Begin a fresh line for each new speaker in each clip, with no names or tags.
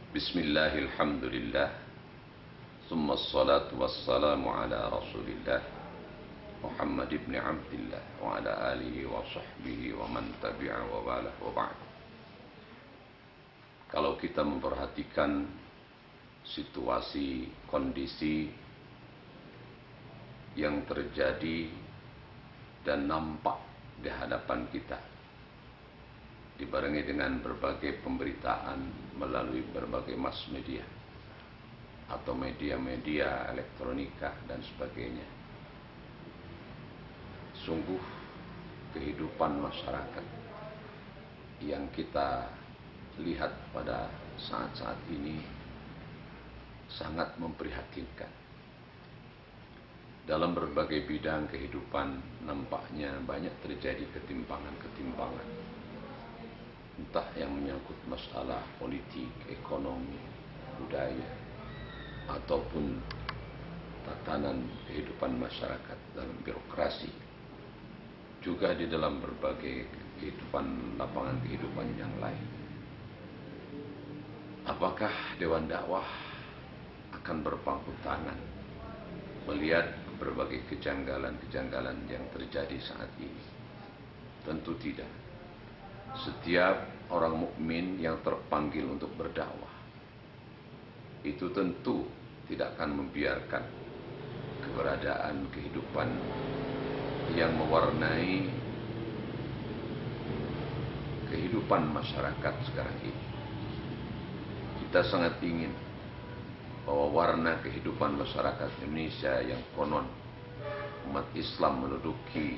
Bismillahirrahmanirrahim. Summa salatu wassalamu ala rasulillah Muhammad ibn Abdillah wa ala alihi wa sahbihi wa man tabi'a wa balah wa ba'd. Kalau kita memperhatikan situasi, kondisi yang terjadi dan nampak di hadapan kita, dibarengi dengan berbagai pemberitaan melalui berbagai mass media atau media-media elektronika dan sebagainya. Sungguh kehidupan masyarakat yang kita lihat pada saat-saat ini sangat memprihatinkan. Dalam berbagai bidang kehidupan nampaknya banyak terjadi ketimpangan-ketimpangan. Entah yang menyangkut masalah politik, ekonomi, budaya, ataupun tatanan kehidupan masyarakat dalam birokrasi, juga di dalam berbagai kehidupan, lapangan kehidupan yang lain. Apakah Dewan Dakwah akan berpangku tangan melihat berbagai kejanggalan-kejanggalan yang terjadi saat ini? Tentu tidak. Setiap orang mukmin yang terpanggil untuk berdakwah itu tentu tidak akan membiarkan keberadaan kehidupan yang mewarnai kehidupan masyarakat sekarang ini. Kita sangat ingin bahwa warna kehidupan masyarakat Indonesia yang konon umat Islam menduduki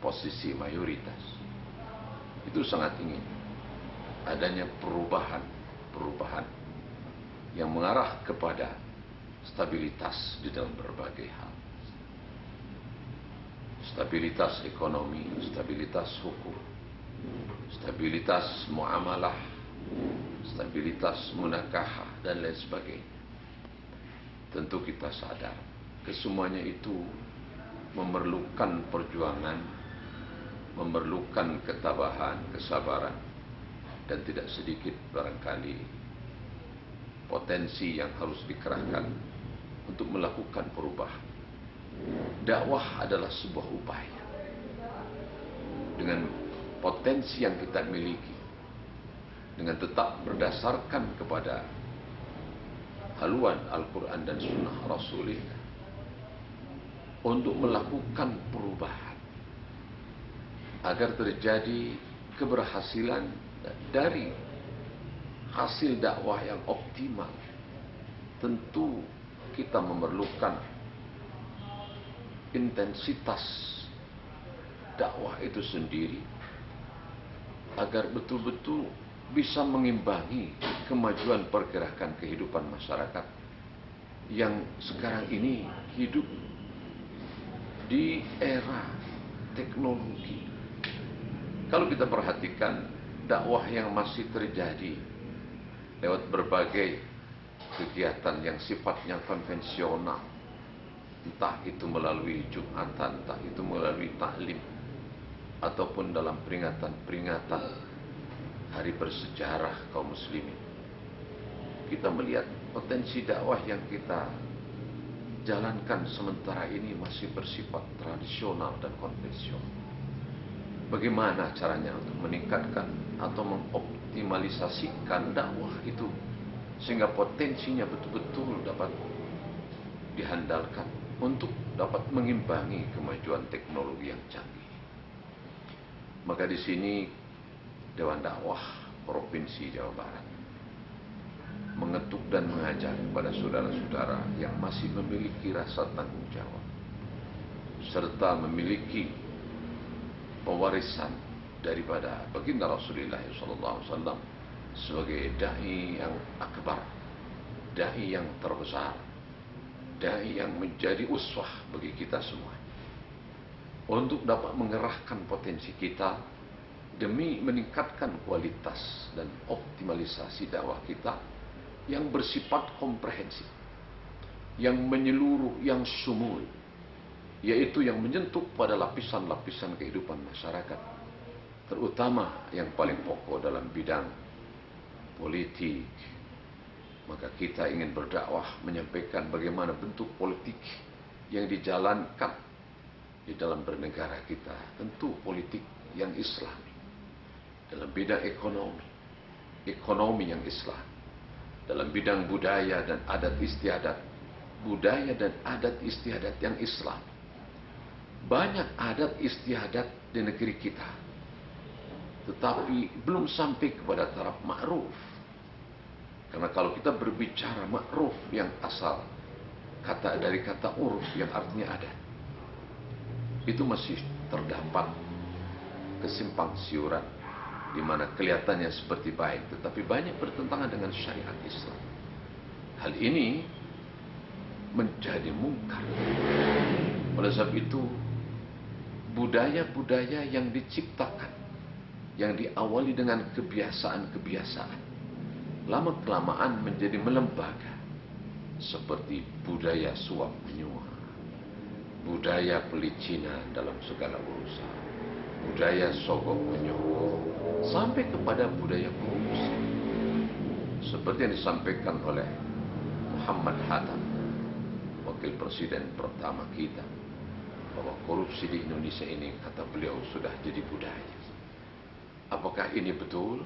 posisi mayoritas, itu sangat ingin adanya perubahan yang mengarah kepada stabilitas di dalam berbagai hal. Stabilitas ekonomi, stabilitas hukum, stabilitas muamalah, stabilitas munakahah, dan lain sebagainya. Tentu kita sadar kesemuanya itu memerlukan perjuangan, memerlukan ketabahan, kesabaran, dan tidak sedikit barangkali potensi yang harus dikerahkan untuk melakukan perubahan. Dakwah adalah sebuah upaya. Dengan potensi yang kita miliki, dengan tetap berdasarkan kepada haluan Al-Quran dan Sunnah Rasulullah, untuk melakukan perubahan agar terjadi keberhasilan dari hasil dakwah yang optimal. Tentu kita memerlukan intensitas dakwah itu sendiri agar betul-betul bisa mengimbangi kemajuan pergerakan kehidupan masyarakat yang sekarang ini hidup di era teknologi. Kalau kita perhatikan dakwah yang masih terjadi lewat berbagai kegiatan yang sifatnya konvensional, entah itu melalui Jumatan, entah itu melalui taklim, ataupun dalam peringatan-peringatan hari bersejarah kaum muslimin, kita melihat potensi dakwah yang kita jalankan sementara ini masih bersifat tradisional dan konvensional. Bagaimana caranya untuk meningkatkan atau mengoptimalisasikan dakwah itu sehingga potensinya betul-betul dapat dihandalkan untuk dapat mengimbangi kemajuan teknologi yang canggih? Maka di sini Dewan Dakwah Provinsi Jawa Barat mengetuk dan mengajak kepada saudara-saudara yang masih memiliki rasa tanggung jawab serta memiliki pewarisan daripada baginda Rasulullah SAW sebagai dai yang akbar, dai yang terbesar, dai yang menjadi uswah bagi kita semua, untuk dapat mengerahkan potensi kita demi meningkatkan kualitas dan optimalisasi dakwah kita yang bersifat komprehensif, yang menyeluruh, yang sumul, yaitu yang menyentuh pada lapisan-lapisan kehidupan masyarakat, terutama yang paling pokok dalam bidang politik, Maka kita ingin berdakwah menyampaikan bagaimana bentuk politik yang dijalankan di dalam bernegara kita. Tentu politik yang Islami. Dalam bidang ekonomi, ekonomi yang Islam. Dalam bidang budaya dan adat istiadat, budaya dan adat istiadat yang Islam. Banyak adat istiadat di negeri kita, tetapi belum sampai kepada taraf ma'ruf. Karena kalau kita berbicara ma'ruf yang asal dari kata uruf yang artinya adat, itu masih terdapat kesimpang siuran, di mana kelihatannya seperti baik, tetapi banyak bertentangan dengan syariat Islam. Hal ini menjadi mungkar. Oleh sebab itu, budaya-budaya yang diciptakan, yang diawali dengan kebiasaan-kebiasaan, lama-kelamaan menjadi melembaga, seperti budaya suap menyuap, budaya pelicinan dalam segala urusan, budaya sogok menyogok, sampai kepada budaya korupsi, seperti yang disampaikan oleh Muhammad Hatta, wakil presiden pertama kita, bahwa korupsi di Indonesia ini, kata beliau, sudah jadi budaya. Apakah ini betul?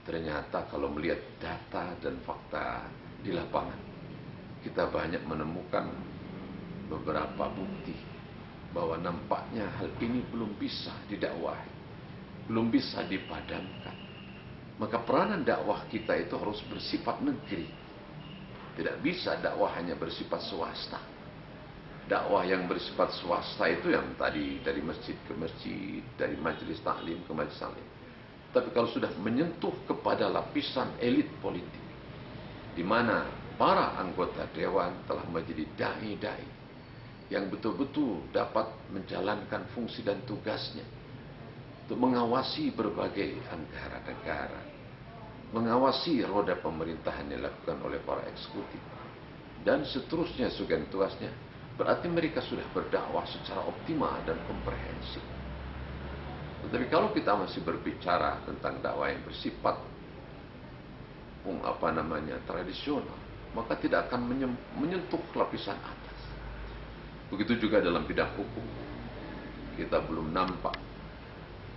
Ternyata kalau melihat data dan fakta di lapangan, kita banyak menemukan beberapa bukti bahwa nampaknya hal ini belum bisa didakwahi, belum bisa dipadamkan. Maka peranan dakwah kita itu harus bersifat negeri. Tidak bisa dakwah hanya bersifat swasta. Dakwah yang bersifat swasta itu yang tadi dari masjid ke masjid, dari majelis taklim ke majelis taklim. Tapi kalau sudah menyentuh kepada lapisan elit politik, di mana para anggota dewan telah menjadi dai-dai yang betul-betul dapat menjalankan fungsi dan tugasnya untuk mengawasi berbagai anggaran negara, mengawasi roda pemerintahan yang dilakukan oleh para eksekutif, dan seterusnya sugan tugasnya, berarti mereka sudah berdakwah secara optimal dan komprehensif. Tetapi kalau kita masih berbicara tentang dakwah yang bersifat tradisional, maka tidak akan menyentuh lapisan atas. Begitu juga dalam bidang hukum, kita belum nampak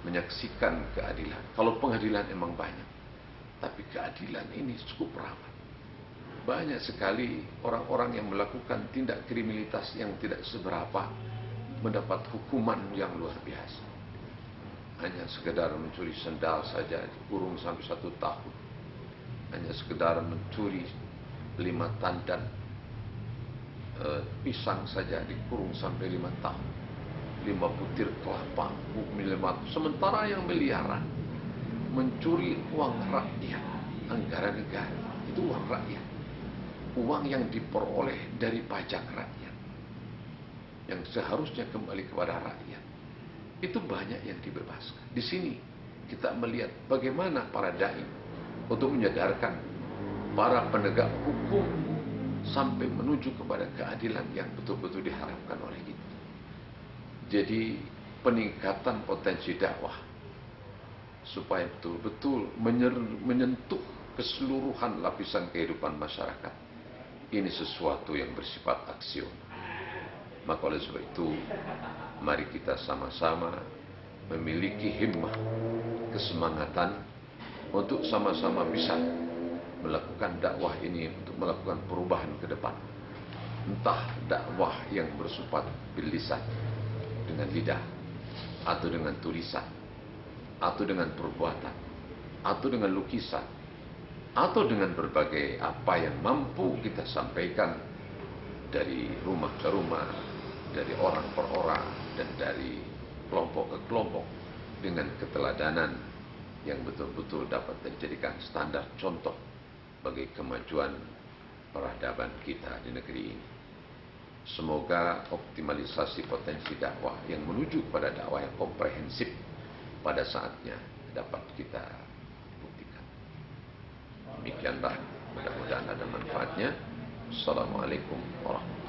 menyaksikan keadilan. Kalau pengadilan emang banyak, tapi keadilan ini cukup rawan. Banyak sekali orang-orang yang melakukan tindak kriminalitas yang tidak seberapa mendapat hukuman yang luar biasa. Hanya sekedar mencuri sendal saja dikurung sampai 1 tahun. Hanya sekedar mencuri 5 tandan pisang saja dikurung sampai 5 tahun. 5 butir kelapa, 5. Sementara yang miliaran mencuri uang rakyat, anggaran negara, itu uang rakyat. Uang yang diperoleh dari pajak rakyat, yang seharusnya kembali kepada rakyat. Itu banyak yang dibebaskan. Di sini kita melihat bagaimana para dai untuk menyadarkan para penegak hukum sampai menuju kepada keadilan yang betul-betul diharapkan oleh kita. Jadi peningkatan potensi dakwah supaya betul-betul menyentuh keseluruhan lapisan kehidupan masyarakat, ini sesuatu yang bersifat aksional. Maka oleh sebab itu, mari kita sama-sama memiliki himmah, kesemangatan untuk sama-sama bisa melakukan dakwah ini, untuk melakukan perubahan ke depan. Entah dakwah yang bersifat bil lisan, dengan lidah, atau dengan tulisan, atau dengan perbuatan, atau dengan lukisan, atau dengan berbagai apa yang mampu kita sampaikan dari rumah ke rumah, dari orang per orang, dan dari kelompok ke kelompok, dengan keteladanan yang betul-betul dapat dijadikan standar contoh bagi kemajuan peradaban kita di negeri ini. Semoga optimalisasi potensi dakwah yang menuju pada dakwah yang komprehensif pada saatnya dapat kita buktikan. Demikianlah, mudah-mudahan ada manfaatnya. Assalamualaikum warahmatullahi wabarakatuh.